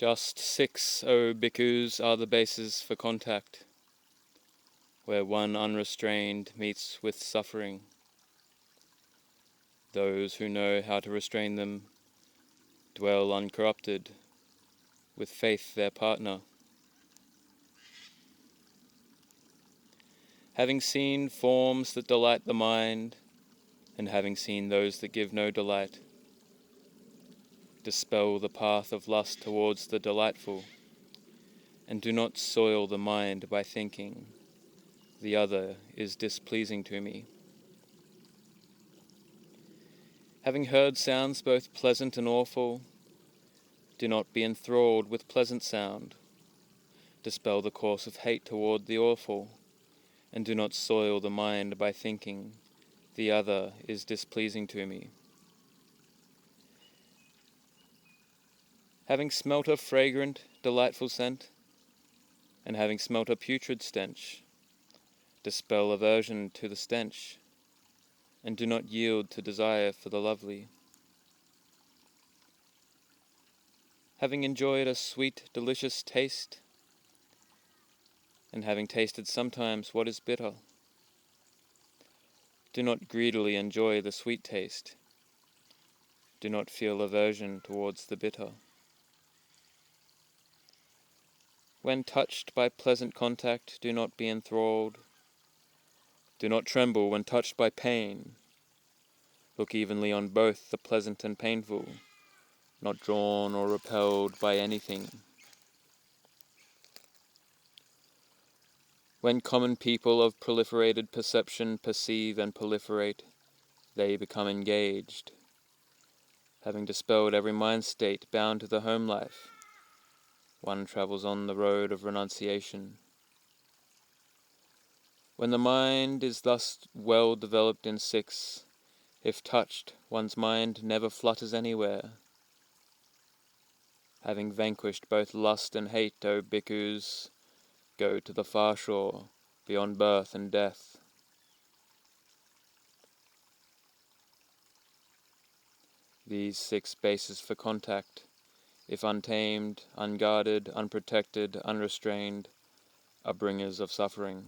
Just 6, O bhikkhus, are the bases for contact, where one unrestrained meets with suffering. Those who know how to restrain them dwell uncorrupted, with faith their partner. Having seen forms that delight the mind, and having seen those that give no delight, dispel the path of lust towards the delightful, and do not soil the mind by thinking, the other is displeasing to me. Having heard sounds both pleasant and awful, do not be enthralled with pleasant sound. Dispel the course of hate toward the awful, and do not soil the mind by thinking, the other is displeasing to me. Having smelt a fragrant, delightful scent, and having smelt a putrid stench, dispel aversion to the stench, and do not yield to desire for the lovely. Having enjoyed a sweet, delicious taste, and having tasted sometimes what is bitter, do not greedily enjoy the sweet taste. Do not feel aversion towards the bitter. When touched by pleasant contact, do not be enthralled. Do not tremble when touched by pain. Look evenly on both the pleasant and painful, not drawn or repelled by anything. When common people of proliferated perception perceive and proliferate, they become engaged. Having dispelled every mind state bound to the home life, one travels on the road of renunciation. When the mind is thus well developed in 6, if touched, one's mind never flutters anywhere. Having vanquished both lust and hate, O bhikkhus, go to the far shore, beyond birth and death. These 6 bases for contact, if untamed, unguarded, unprotected, unrestrained, are bringers of suffering.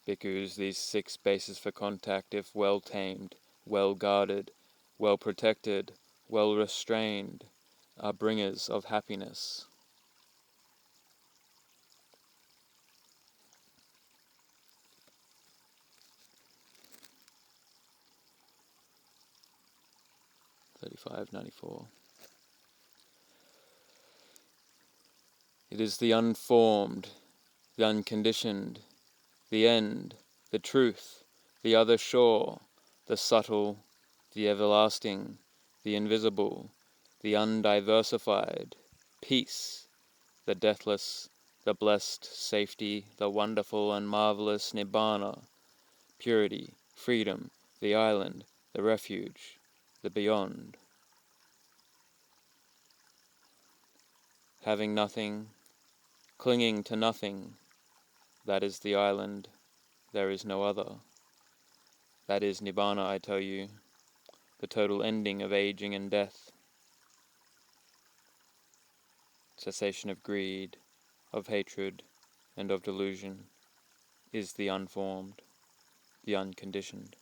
Bhikkhus, these 6 bases for contact, if well tamed, well guarded, well protected, well restrained, are bringers of happiness. $35.94. It is the unformed, the unconditioned, the end, the truth, the other shore, the subtle, the everlasting, the invisible, the undiversified, peace, the deathless, the blessed, safety, the wonderful and marvelous Nibbana, purity, freedom, the island, the refuge, the beyond. Having nothing, clinging to nothing, that is the island, there is no other. That is Nibbana, I tell you, the total ending of aging and death. Cessation of greed, of hatred, and of delusion is the unformed, the unconditioned.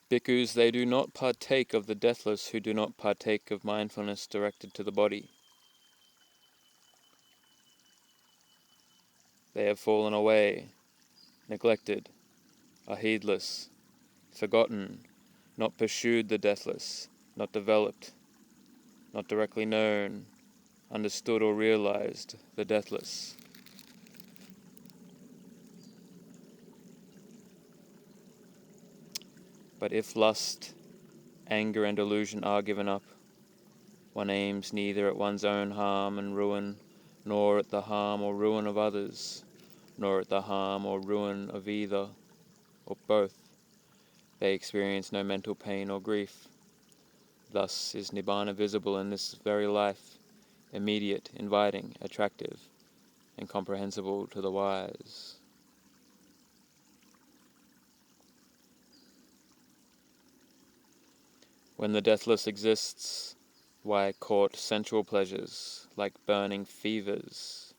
Bhikkhus, they do not partake of the deathless who do not partake of mindfulness directed to the body. They have fallen away, neglected, are heedless, forgotten, not pursued the deathless, not developed, not directly known, understood or realized the deathless. But if lust, anger and illusion are given up, one aims neither at one's own harm and ruin, nor at the harm or ruin of others, nor at the harm or ruin of either, or both. They experience no mental pain or grief. Thus is Nibbana visible in this very life, immediate, inviting, attractive, and comprehensible to the wise. When the deathless exists, why court sensual pleasures like burning fevers?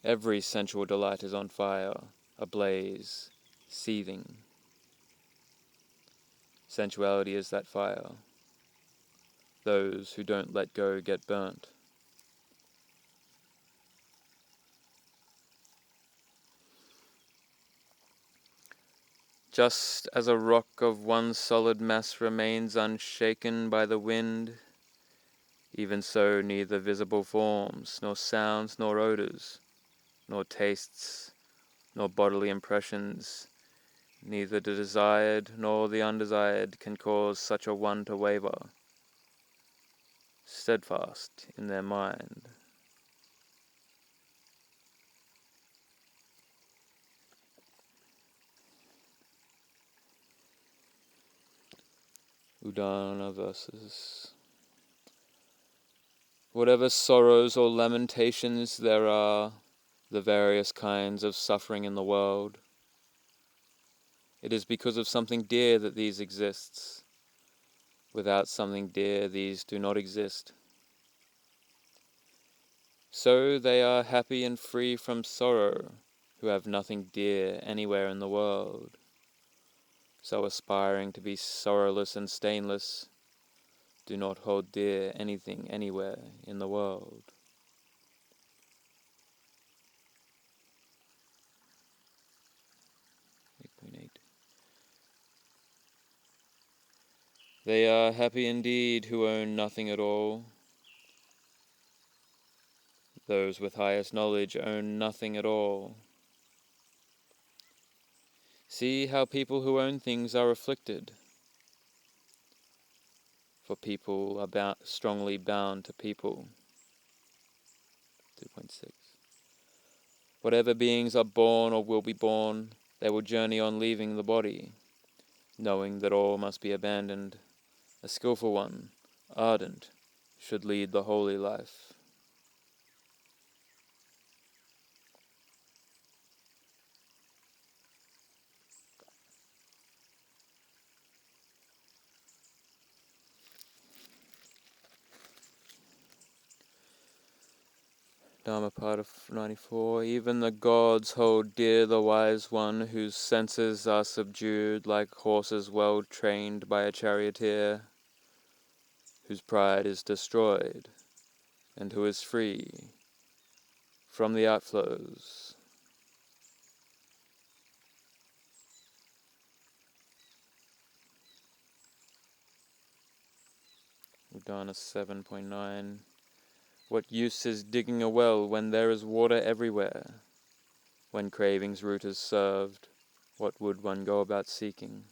Every sensual delight is on fire, ablaze, seething. Sensuality is that fire. Those who don't let go get burnt. Just as a rock of one solid mass remains unshaken by the wind, even so neither visible forms, nor sounds, nor odors, nor tastes, nor bodily impressions, neither the desired nor the undesired can cause such a one to waver, steadfast in their mind. Udana verses. Whatever sorrows or lamentations there are, the various kinds of suffering in the world, it is because of something dear that these exists. Without something dear, these do not exist. So they are happy and free from sorrow, who have nothing dear anywhere in the world. So aspiring to be sorrowless and stainless, do not hold dear anything anywhere in the world. They are happy indeed who own nothing at all. Those with highest knowledge own nothing at all. See how people who own things are afflicted, for people are strongly bound to people. 2.6. Whatever beings are born or will be born, they will journey on leaving the body, knowing that all must be abandoned. A skillful one, ardent, should lead the holy life. Dhammapada 94. Even the gods hold dear the wise one, whose senses are subdued like horses well trained by a charioteer, whose pride is destroyed, and who is free from the outflows. Udana 7.9. What use is digging a well when there is water everywhere? When craving's root is served, what would one go about seeking?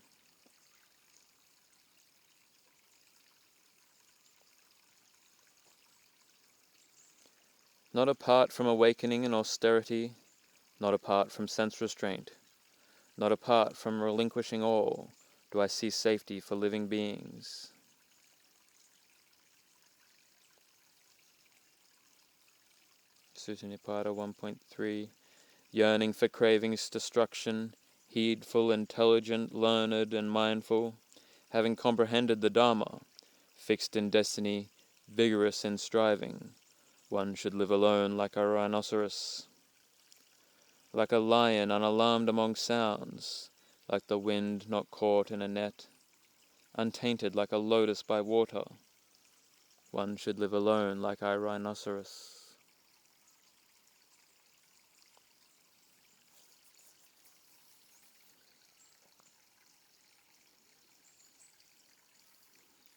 Not apart from awakening and austerity, not apart from sense restraint, not apart from relinquishing all, do I see safety for living beings. Sutta Nipada 1.3. Yearning for craving's destruction, heedful, intelligent, learned, and mindful, having comprehended the Dharma, fixed in destiny, vigorous in striving, one should live alone like a rhinoceros, like a lion unalarmed among sounds, like the wind not caught in a net, untainted like a lotus by water. One should live alone like a rhinoceros.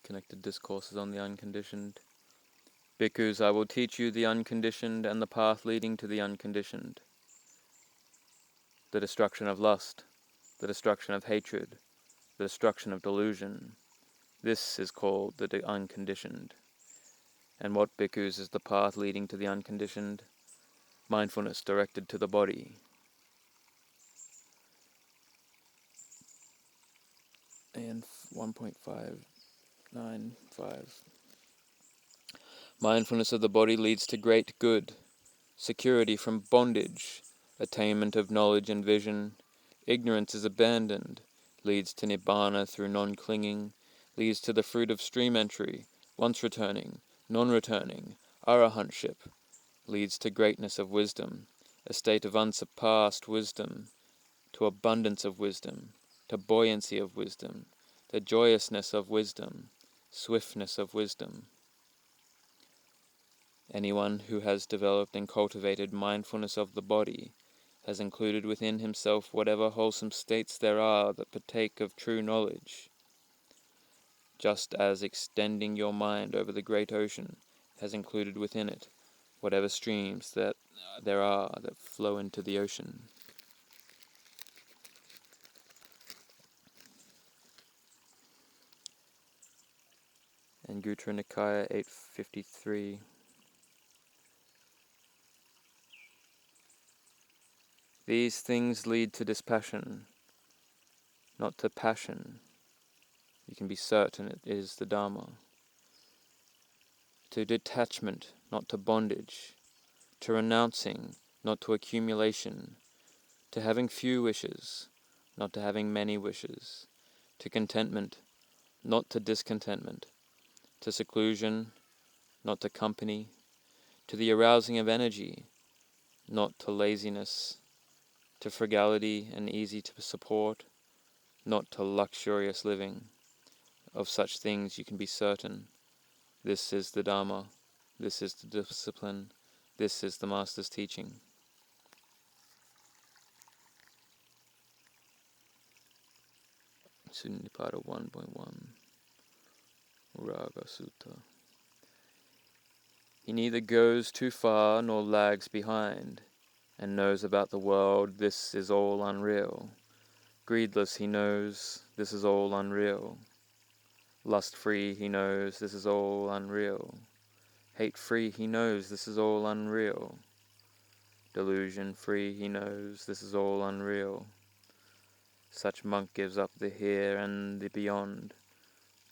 Connected discourses on the unconditioned. Bhikkhus, I will teach you the unconditioned and the path leading to the unconditioned. The destruction of lust, the destruction of hatred, the destruction of delusion. This is called the unconditioned. And what, bhikkhus, is the path leading to the unconditioned? Mindfulness directed to the body. And 1.595. Mindfulness of the body leads to great good, security from bondage, attainment of knowledge and vision. Ignorance is abandoned, leads to nibbana through non-clinging, leads to the fruit of stream entry, once returning, non-returning, arahantship, leads to greatness of wisdom, a state of unsurpassed wisdom, to abundance of wisdom, to buoyancy of wisdom, the joyousness of wisdom, swiftness of wisdom. Anyone who has developed and cultivated mindfulness of the body has included within himself whatever wholesome states there are that partake of true knowledge, just as extending your mind over the great ocean has included within it whatever streams that there are that flow into the ocean. Anguttara Nikaya 853. These things lead to dispassion, not to passion. You can be certain it is the Dharma. To detachment, not to bondage. To renouncing, not to accumulation. To having few wishes, not to having many wishes. To contentment, not to discontentment. To seclusion, not to company. To the arousing of energy, not to laziness. To frugality and easy to support, not to luxurious living. Of such things you can be certain. This is the Dharma, this is the discipline, this is the Master's teaching. Dhammapada 1.1 Raga Sutta. He neither goes too far nor lags behind, and knows about the world this is all unreal. Greedless he knows this is all unreal. Lust-free he knows this is all unreal. Hate-free he knows this is all unreal. Delusion-free he knows this is all unreal. Such monk gives up the here and the beyond,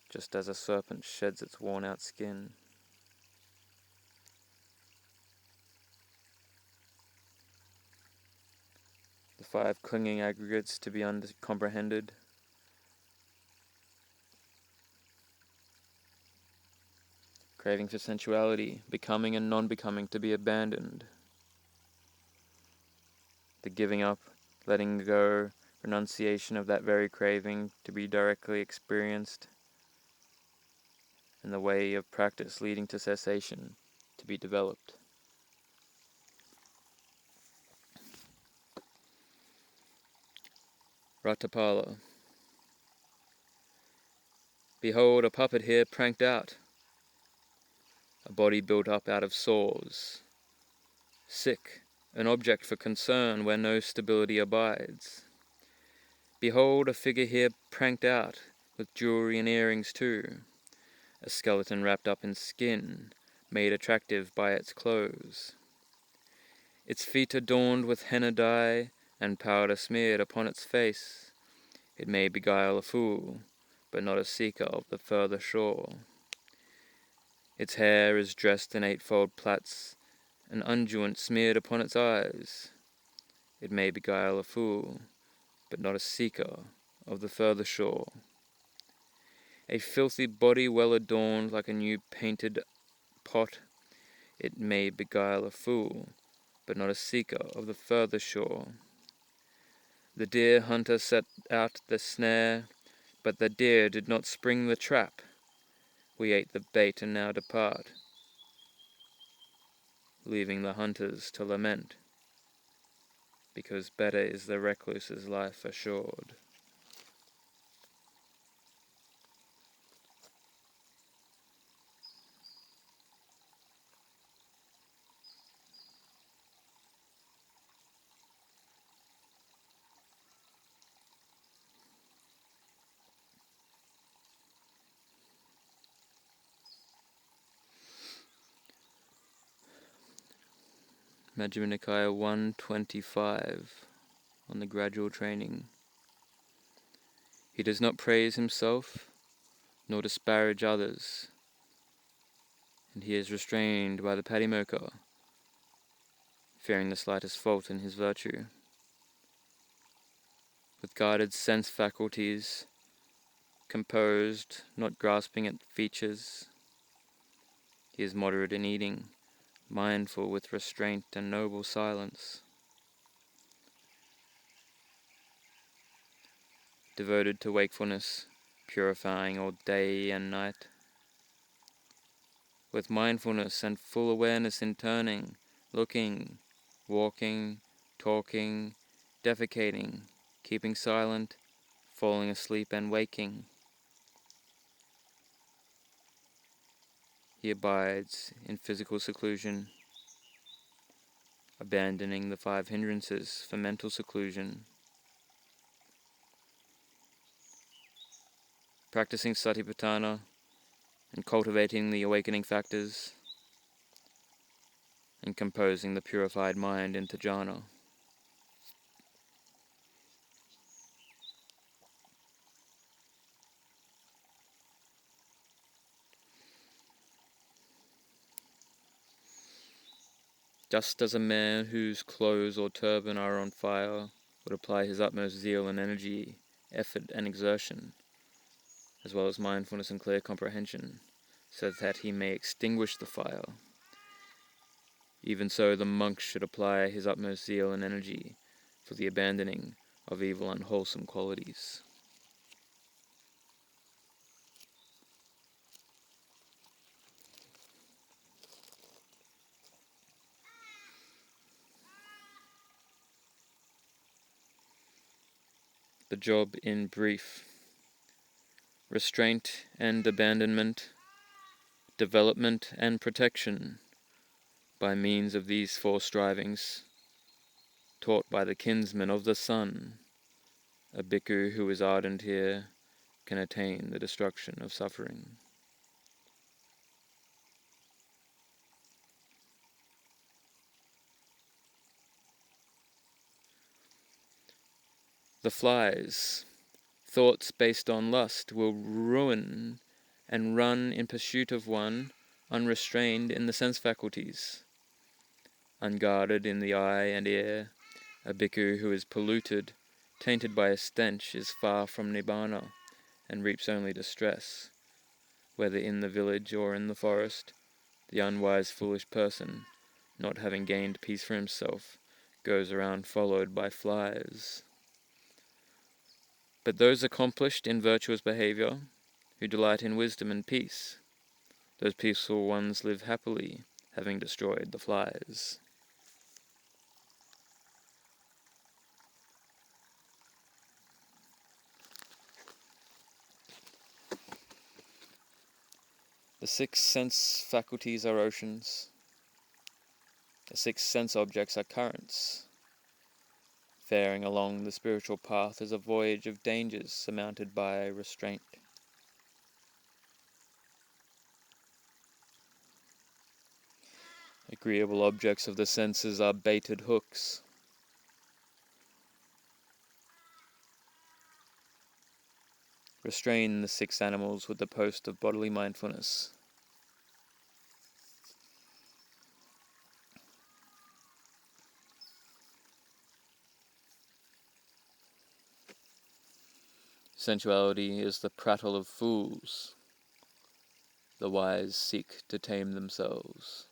just as a serpent sheds its worn-out skin. The 5 clinging aggregates to be comprehended. Craving for sensuality, becoming and non-becoming to be abandoned. The giving up, letting go, renunciation of that very craving to be directly experienced, and the way of practice leading to cessation to be developed. Ratapala. Behold a puppet here pranked out, a body built up out of sores, sick, an object for concern where no stability abides. Behold a figure here pranked out, with jewelry and earrings too, a skeleton wrapped up in skin, made attractive by its clothes. Its feet adorned with henna dye, and powder smeared upon its face. It may beguile a fool, but not a seeker of the further shore. Its hair is dressed in 8-fold plaits, an unguent smeared upon its eyes. It may beguile a fool, but not a seeker of the further shore. A filthy body well adorned like a new painted pot. It may beguile a fool, but not a seeker of the further shore. The deer hunter set out the snare, but the deer did not spring the trap. We ate the bait and now depart, leaving the hunters to lament, because better is the recluse's life assured. Majjhima Nikaya 125 on the gradual training. He does not praise himself, nor disparage others, and he is restrained by the Patimokkha, fearing the slightest fault in his virtue. With guarded sense faculties, composed, not grasping at features, he is moderate in eating, mindful with restraint and noble silence. Devoted to wakefulness, purifying all day and night. With mindfulness and full awareness in turning, looking, walking, talking, defecating, keeping silent, falling asleep and waking. He abides in physical seclusion, abandoning the 5 hindrances for mental seclusion, practicing satipatthana and cultivating the awakening factors, and composing the purified mind into jhana. Just as a man whose clothes or turban are on fire would apply his utmost zeal and energy, effort and exertion, as well as mindfulness and clear comprehension, so that he may extinguish the fire, even so the monk should apply his utmost zeal and energy for the abandoning of evil and unwholesome qualities. The job in brief: restraint and abandonment, development and protection by means of these 4 strivings, taught by the kinsman of the sun. A bhikkhu who is ardent here can attain the destruction of suffering. The flies, thoughts based on lust, will ruin and run in pursuit of one unrestrained in the sense faculties. Unguarded in the eye and ear, a bhikkhu who is polluted, tainted by a stench, is far from nibbana and reaps only distress. Whether in the village or in the forest, the unwise foolish person, not having gained peace for himself, goes around followed by flies. But those accomplished in virtuous behavior, who delight in wisdom and peace, those peaceful ones live happily, having destroyed the flies. The 6 sense faculties are oceans. The 6 sense objects are currents. Faring along the spiritual path is a voyage of dangers surmounted by restraint. Agreeable objects of the senses are baited hooks. Restrain the 6 animals with the post of bodily mindfulness. Sensuality is the prattle of fools. The wise seek to tame themselves.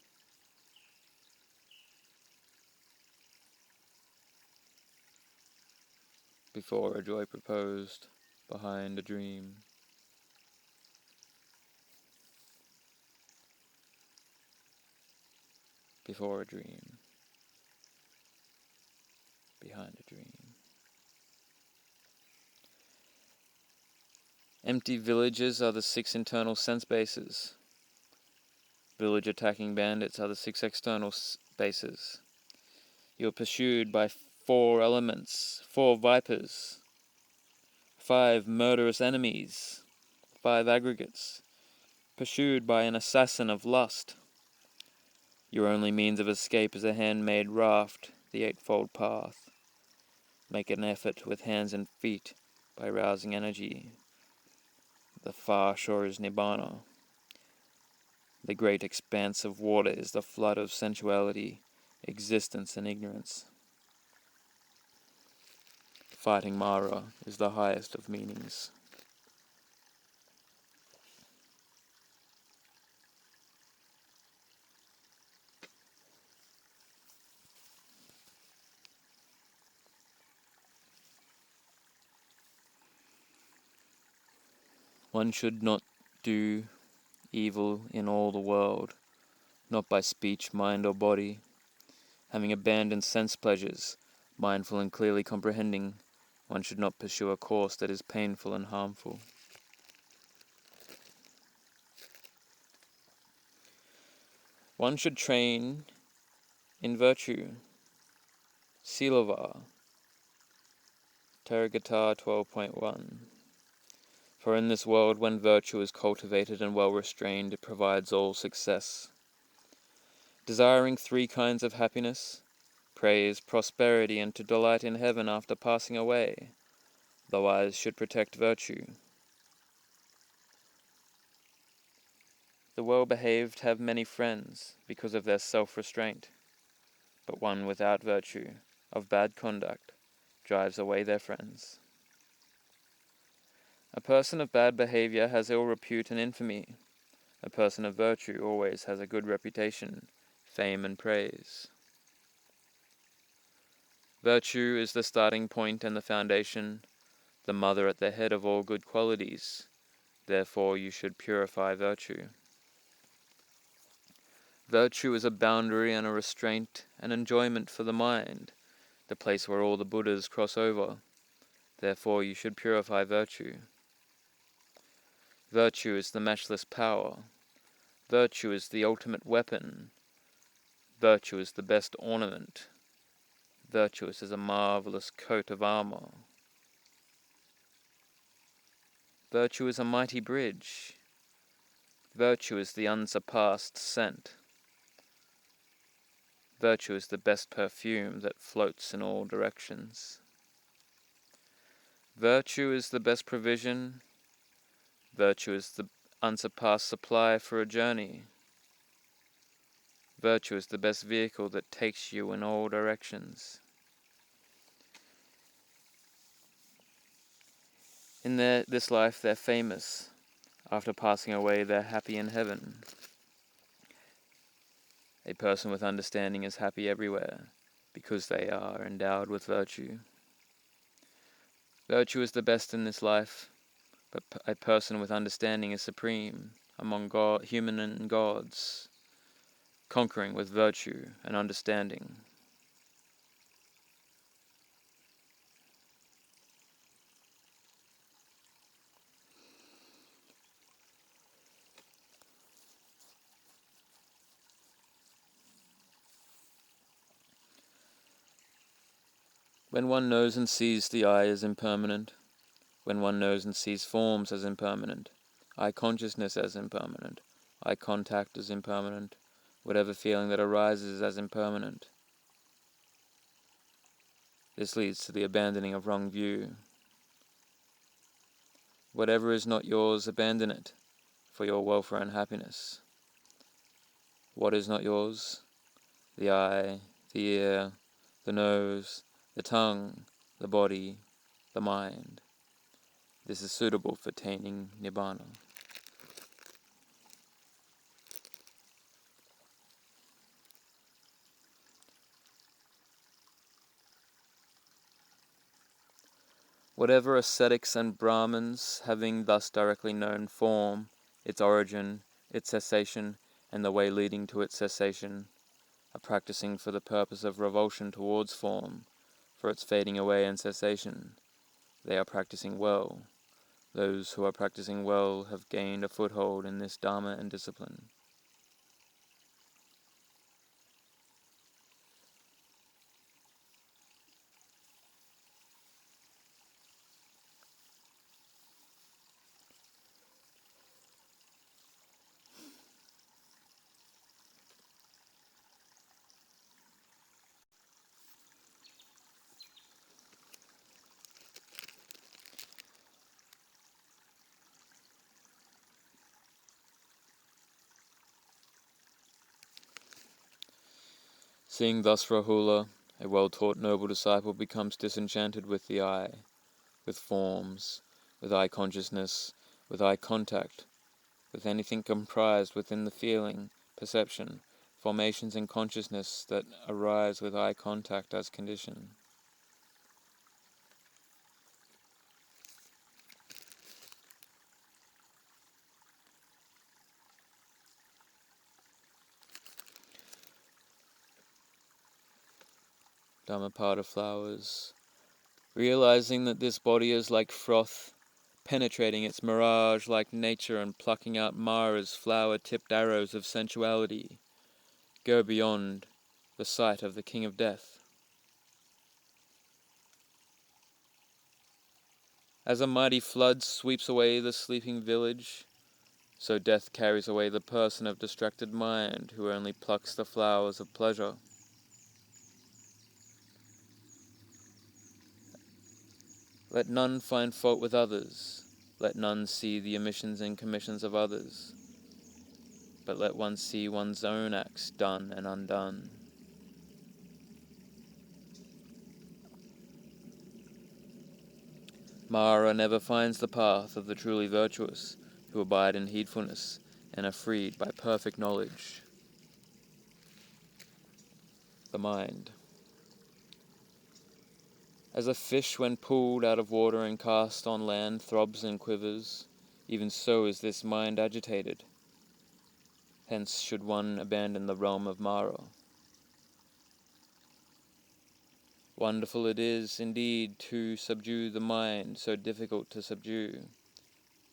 Before a joy proposed, behind a dream. Before a dream, behind a dream. Empty villages are the 6 internal sense bases. Village attacking bandits are the 6 external bases. You are pursued by 4 elements, 4 vipers, 5 murderous enemies, 5 aggregates, pursued by an assassin of lust. Your only means of escape is a handmade raft, the 8-fold path. Make an effort with hands and feet by rousing energy. the far shore is Nibbana. The great expanse of water is the flood of sensuality, existence, and ignorance. Fighting Mara is the highest of meanings. One should not do evil in all the world, not by speech, mind, or body. Having abandoned sense pleasures, mindful and clearly comprehending, one should not pursue a course that is painful and harmful. One should train in virtue. Silava, Theragata 12.1. For in this world, when virtue is cultivated and well restrained, it provides all success. Desiring 3 kinds of happiness, praise, prosperity, and to delight in heaven after passing away, the wise should protect virtue. The well-behaved have many friends because of their self-restraint, but one without virtue, of bad conduct, drives away their friends. A person of bad behavior has ill repute and infamy. A person of virtue always has a good reputation, fame, and praise. Virtue is the starting point and the foundation, the mother at the head of all good qualities. Therefore you should purify virtue. Virtue is a boundary and a restraint and enjoyment for the mind, the place where all the Buddhas cross over. Therefore you should purify virtue. Virtue is the matchless power. Virtue is the ultimate weapon. Virtue is the best ornament. Virtue is a marvelous coat of armor. Virtue is a mighty bridge. Virtue is the unsurpassed scent. Virtue is the best perfume that floats in all directions. Virtue is the best provision. Virtue is the unsurpassed supply for a journey. Virtue is the best vehicle that takes you in all directions. In this life they're famous. After passing away they're happy in heaven. A person with understanding is happy everywhere, because they are endowed with virtue. Virtue is the best in this life, but a person with understanding is supreme among human and gods, conquering with virtue and understanding. When one knows and sees the eye as impermanent, when one knows and sees forms as impermanent, eye consciousness as impermanent, eye contact as impermanent, whatever feeling that arises as impermanent, this leads to the abandoning of wrong view. Whatever is not yours, abandon it, for your welfare and happiness. What is not yours? The eye, the ear, the nose, the tongue, the body, the mind. This is suitable for attaining Nibbana. Whatever ascetics and Brahmins, having thus directly known form, its origin, its cessation, and the way leading to its cessation, are practicing for the purpose of revulsion towards form, for its fading away and cessation, they are practicing well. Those who are practicing well have gained a foothold in this Dharma and discipline. Seeing thus Rahula, a well-taught noble disciple becomes disenchanted with the eye, with forms, with eye consciousness, with eye contact, with anything comprised within the feeling, perception, formations and consciousness that arise with eye contact as condition. Dhammapada flowers. Realizing that this body is like froth, penetrating its mirage like nature and plucking out Mara's flower-tipped arrows of sensuality, go beyond the sight of the King of Death. As a mighty flood sweeps away the sleeping village, so death carries away the person of distracted mind who only plucks the flowers of pleasure. Let none find fault with others, let none see the omissions and commissions of others, but let one see one's own acts done and undone. Mara never finds the path of the truly virtuous, who abide in heedfulness and are freed by perfect knowledge. The mind. As a fish when pulled out of water and cast on land throbs and quivers, even so is this mind agitated. Hence should one abandon the realm of Mara. Wonderful it is, indeed, to subdue the mind, so difficult to subdue,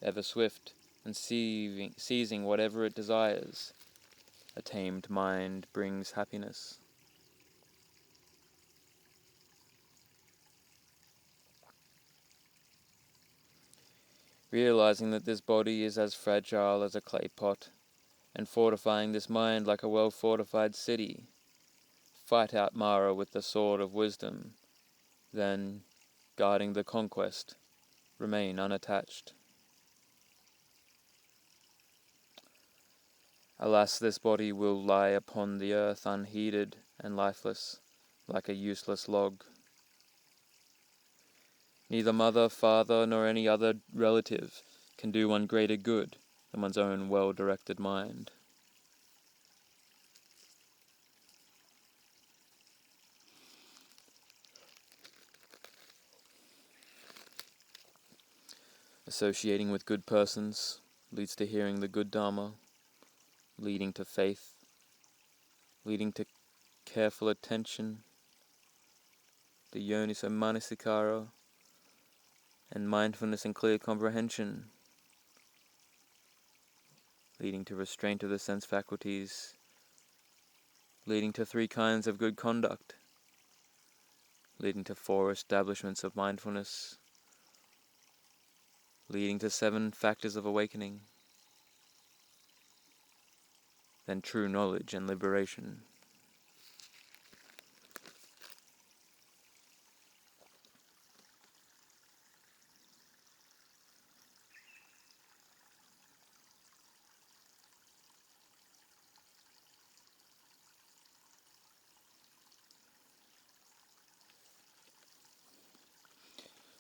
ever swift and seizing whatever it desires. A tamed mind brings happiness. Realizing that this body is as fragile as a clay pot, and fortifying this mind like a well-fortified city, fight out Mara with the sword of wisdom, then, guarding the conquest, remain unattached. Alas, this body will lie upon the earth unheeded and lifeless, like a useless log. Neither mother, father, nor any other relative can do one greater good than one's own well-directed mind. Associating with good persons leads to hearing the good Dharma, leading to faith, leading to careful attention, the yoniso manasikara, and mindfulness and clear comprehension, leading to restraint of the sense faculties, leading to 3 kinds of good conduct, leading to 4 establishments of mindfulness, leading to 7 factors of awakening, then true knowledge and liberation.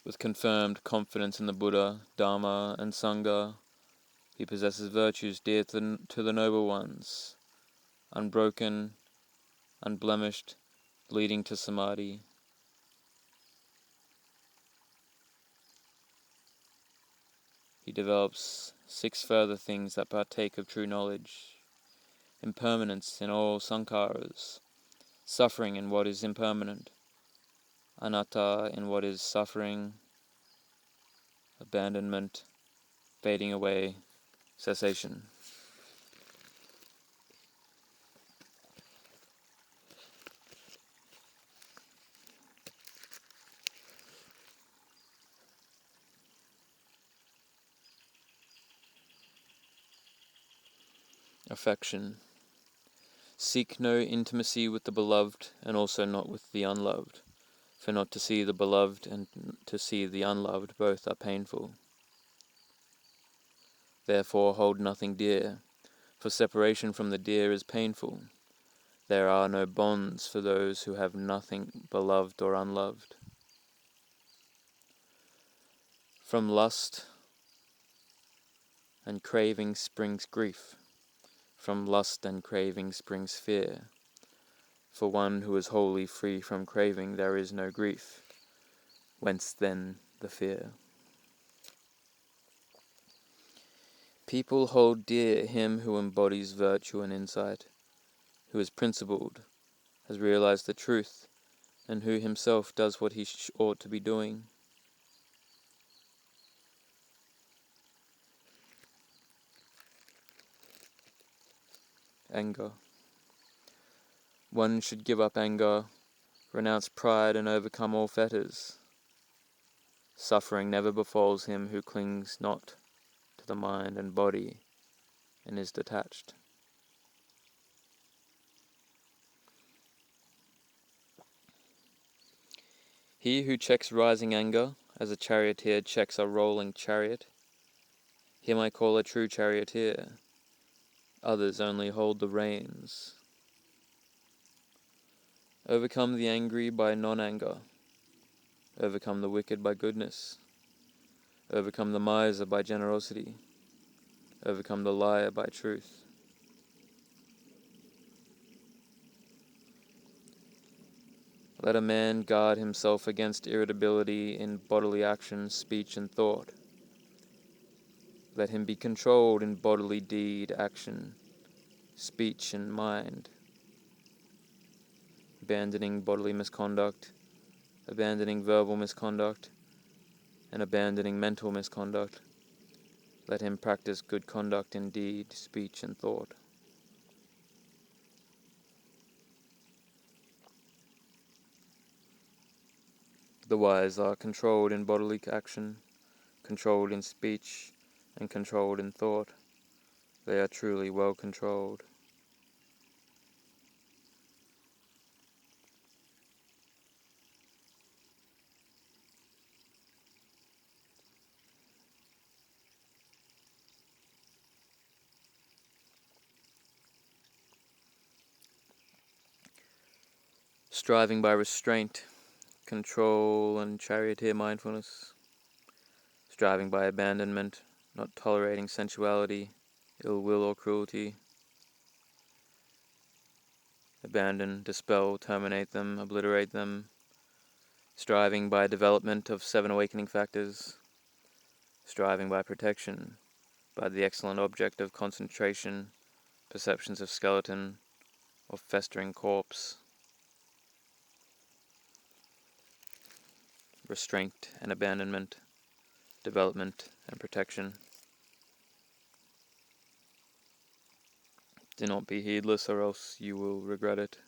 With confirmed confidence in the Buddha, Dharma, and Sangha, he possesses virtues dear to the noble ones, unbroken, unblemished, leading to samadhi. He develops 6 further things that partake of true knowledge: impermanence in all sankharas, suffering in what is impermanent, anatta in what is suffering, abandonment, fading away, cessation. Affection. Seek no intimacy with the beloved, and also not with the unloved, for not to see the beloved and to see the unloved both are painful. Therefore hold nothing dear, for separation from the dear is painful. There are no bonds for those who have nothing beloved or unloved. From lust and craving springs grief. From lust and craving springs fear. For one who is wholly free from craving, there is no grief. Whence then the fear? People hold dear him who embodies virtue and insight, who is principled, has realized the truth, and who himself does what he ought to be doing. Anger. One should give up anger, renounce pride, and overcome all fetters. Suffering never befalls him who clings not to the mind and body and is detached. He who checks rising anger, as a charioteer checks a rolling chariot, him I call a true charioteer. Others only hold the reins. Overcome the angry by non-anger. Overcome the wicked by goodness. Overcome the miser by generosity. Overcome the liar by truth. Let a man guard himself against irritability in bodily action, speech, and thought. Let him be controlled in bodily deed, action, speech, and mind, abandoning bodily misconduct, abandoning verbal misconduct, and abandoning mental misconduct. Let him practice good conduct in deed, speech, and thought. The wise are controlled in bodily action, controlled in speech, and controlled in thought. They are truly well controlled. Striving by restraint, control, and charioteer mindfulness. Striving by abandonment, not tolerating sensuality, ill will, or cruelty. Abandon, dispel, terminate them, obliterate them. Striving by development of 7 awakening factors. Striving by protection, by the excellent object of concentration, perceptions of skeleton, or festering corpse. Restraint and abandonment, development and protection. Do not be heedless, or else you will regret it.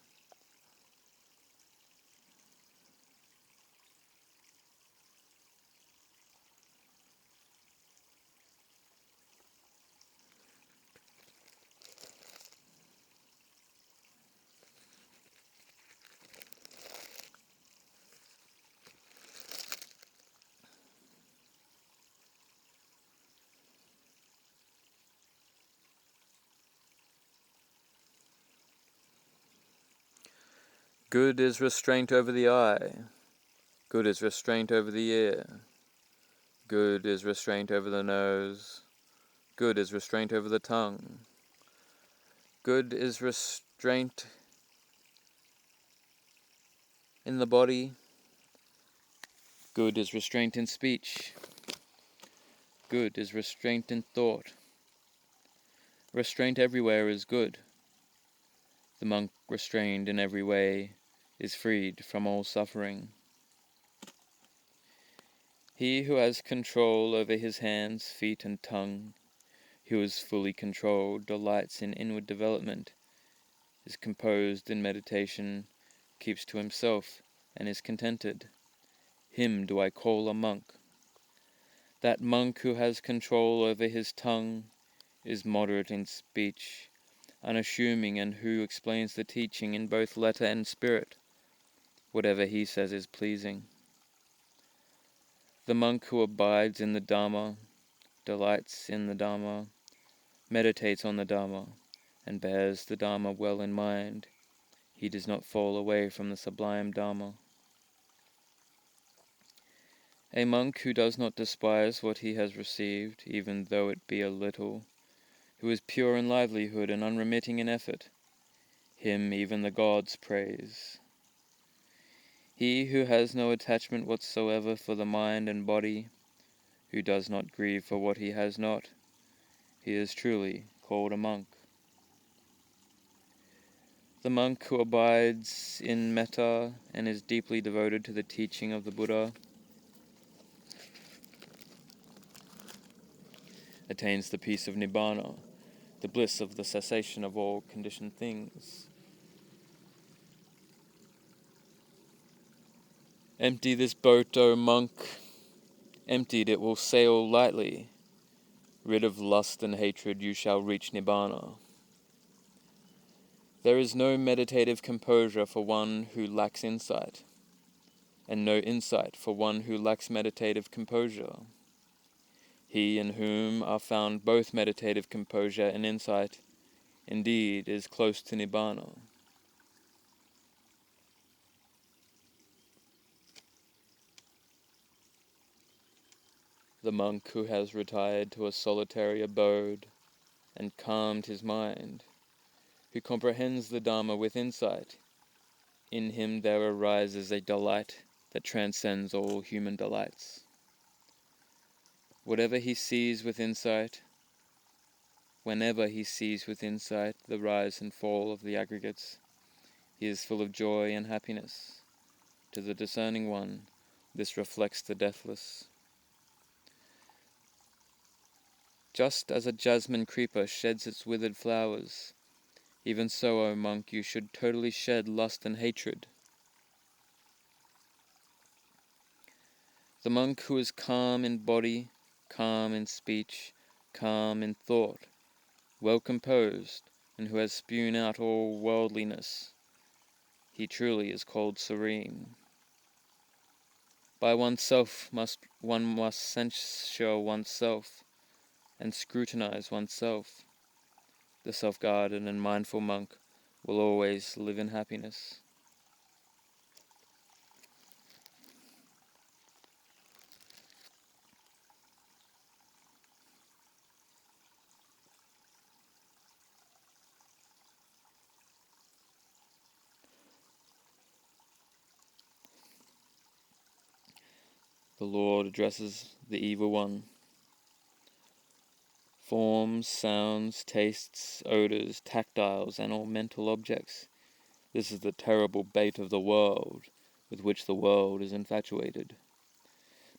Good is restraint over the eye. Good is restraint over the ear. Good is restraint over the nose. Good is restraint over the tongue. Good is restraint in the body. Good is restraint in speech. Good is restraint in thought. Restraint everywhere is good. The monk restrained in every way is freed from all suffering. He who has control over his hands, feet, and tongue, who is fully controlled, delights in inward development, is composed in meditation, keeps to himself, and is contented. Him do I call a monk. That monk who has control over his tongue, is moderate in speech, unassuming, and who explains the teaching in both letter and spirit. Whatever he says is pleasing. The monk who abides in the Dhamma, delights in the Dhamma, meditates on the Dhamma, and bears the Dhamma well in mind, he does not fall away from the sublime Dharma. A monk who does not despise what he has received, even though it be a little, who is pure in livelihood and unremitting in effort, him even the gods praise. He who has no attachment whatsoever for the mind and body, who does not grieve for what he has not, he is truly called a monk. The monk who abides in metta and is deeply devoted to the teaching of the Buddha attains the peace of Nibbana, the bliss of the cessation of all conditioned things. Empty this boat, O monk. Emptied it will sail lightly. Rid of lust and hatred, you shall reach Nibbana. There is no meditative composure for one who lacks insight, and no insight for one who lacks meditative composure. He in whom are found both meditative composure and insight, indeed, is close to Nibbana. The monk who has retired to a solitary abode and calmed his mind, who comprehends the Dharma with insight, in him there arises a delight that transcends all human delights. Whatever he sees with insight, whenever he sees with insight the rise and fall of the aggregates, he is full of joy and happiness. To the discerning one, this reflects the deathless. Just as a jasmine creeper sheds its withered flowers, even so, O monk, you should totally shed lust and hatred. The monk who is calm in body, calm in speech, calm in thought, well composed, and who has spewed out all worldliness, he truly is called serene. By oneself one must censure oneself and scrutinize oneself. The self-guarded and mindful monk will always live in happiness. The Lord addresses the evil one. Forms, sounds, tastes, odors, tactiles, and all mental objects. This is the terrible bait of the world, with which the world is infatuated.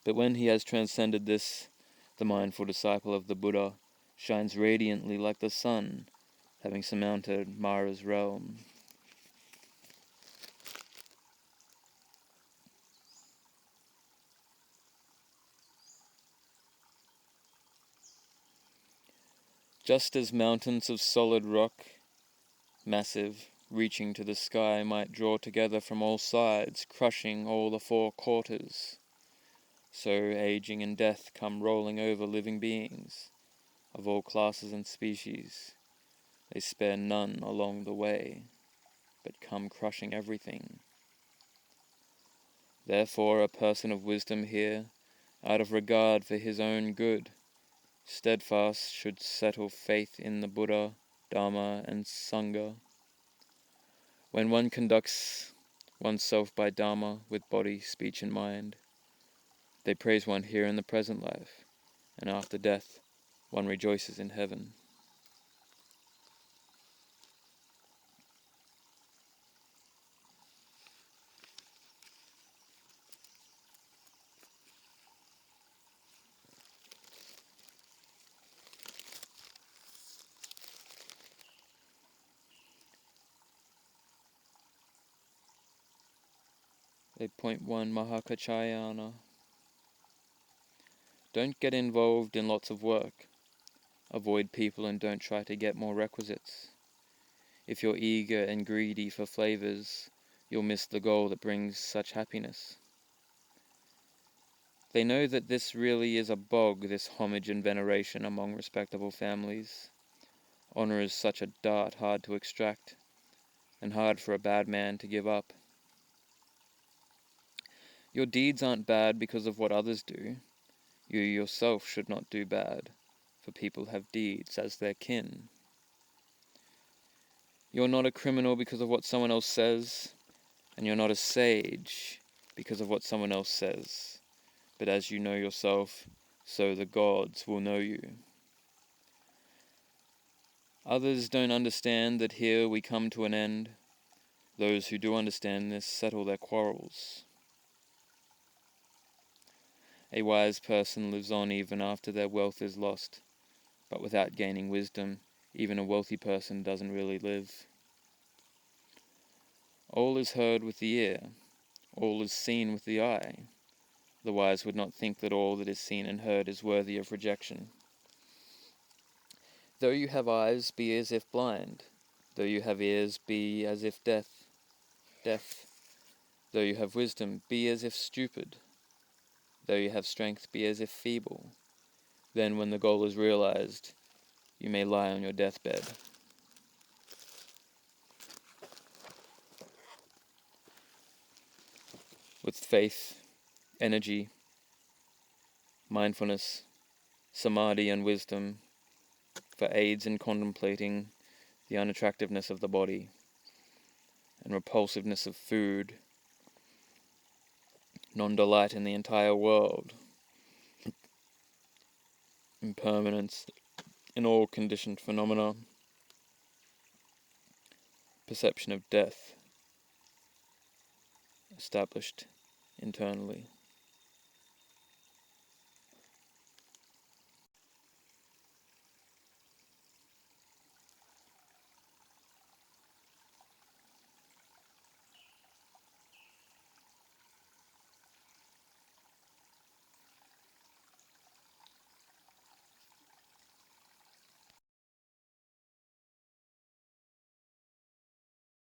But when he has transcended this, the mindful disciple of the Buddha shines radiantly like the sun, having surmounted Mara's realm. Just as mountains of solid rock, massive, reaching to the sky, might draw together from all sides, crushing all the four quarters, so aging and death come rolling over living beings of all classes and species. They spare none along the way, but come crushing everything. Therefore a person of wisdom here, out of regard for his own good, steadfast should settle faith in the Buddha, Dharma, and Sangha. When one conducts oneself by Dharma with body, speech, and mind, they praise one here in the present life, and after death one rejoices in heaven. Point 1 Mahakachayana. Don't get involved in lots of work. Avoid people and don't try to get more requisites. If you're eager and greedy for flavors, you'll miss the goal that brings such happiness. They know that this really is a bog, this homage and veneration among respectable families. Honor is such a dart hard to extract, and hard for a bad man to give up. Your deeds aren't bad because of what others do. You yourself should not do bad, for people have deeds as their kin. You're not a criminal because of what someone else says, and you're not a sage because of what someone else says. But as you know yourself, so the gods will know you. Others don't understand that here we come to an end. Those who do understand this settle their quarrels. A wise person lives on even after their wealth is lost, but without gaining wisdom, even a wealthy person doesn't really live. All is heard with the ear, all is seen with the eye. The wise would not think that all that is seen and heard is worthy of rejection. Though you have eyes, be as if blind. Though you have ears, be as if deaf. Though you have wisdom, be as if stupid. Though you have strength, be as if feeble. Then when the goal is realized, you may lie on your deathbed. With faith, energy, mindfulness, samadhi and wisdom for aids in contemplating the unattractiveness of the body and repulsiveness of food, non-delight in the entire world, impermanence in all conditioned phenomena, perception of death established internally.